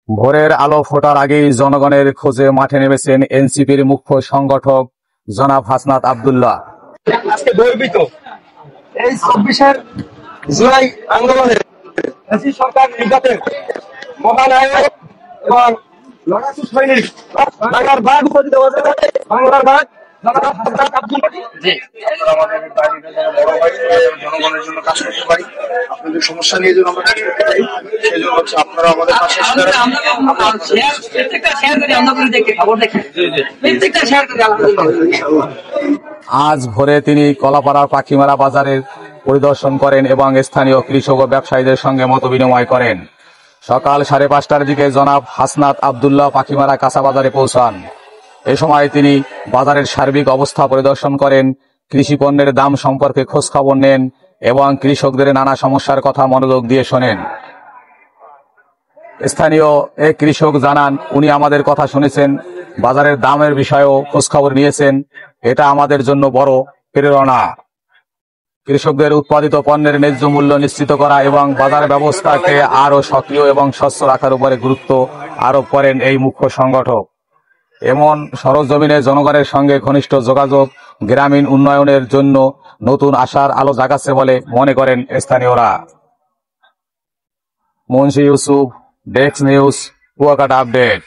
ভোরের আলো ফোটার আগেই জনগণের খোঁজে মাঠে নেমেছেন এনসিপির মুখ্য সংগঠক জনাব হাসনাত আব্দুল্লাহ। আজকে গর্বিত এই ২৪ জুলাই আন্দোলনে সরকার নির্বাচনের মহানায়ক এবং লড়াকু সৈনিক বাংলার বাঘ উপস্থিত হয়েছে। বাংলার বাঘ জনগণের জন্য কাজ করতে পারি, আপনাদের সমস্যা নিয়ে যেন আমরা কাজ করতে পারি, সেই জন্য হচ্ছে আপনারা আমাদের পাশে আজ ভোরে তিনি কলাপাড়ার পাখিমারা বাজারের পরিদর্শন করেন এবং স্থানীয় কৃষক ও ব্যবসায়ীদের সঙ্গে মতবিনিময় করেন। সকাল 5:30টার দিকে জনাব হাসনাত আব্দুল্লাহ পাখিমারা কাঁচা বাজারে পৌঁছান। এ সময় তিনি বাজারের সার্বিক অবস্থা পরিদর্শন করেন, কৃষি পণ্যের দাম সম্পর্কে খোঁজখবর নেন এবং কৃষকদের নানা সমস্যার কথা মনোযোগ দিয়ে শোনেন। স্থানীয় এক কৃষক জানান, উনি আমাদের কথা শুনেছেন, বাজারের দামের বিষয়েও খোঁজখবর নিয়েছেন। এটা আমাদের জন্য বড় প্রেরণা। কৃষকদের উৎপাদিত পণ্যের ন্যায্য মূল্য নিশ্চিত করা এবং বাজার ব্যবস্থাকে আরও সক্রিয় এবং স্বচ্ছ রাখার উপরে গুরুত্ব আরোপ করেন এই মুখ্য সংগঠক। এমন সরজমিনে জনগণের সঙ্গে ঘনিষ্ঠ যোগাযোগ গ্রামীণ উন্নয়নের জন্য নতুন আশার আলো জাগাচ্ছে বলে মনে করেন স্থানীয়রা। Munshi Yusuf, desk news, Kuakata update.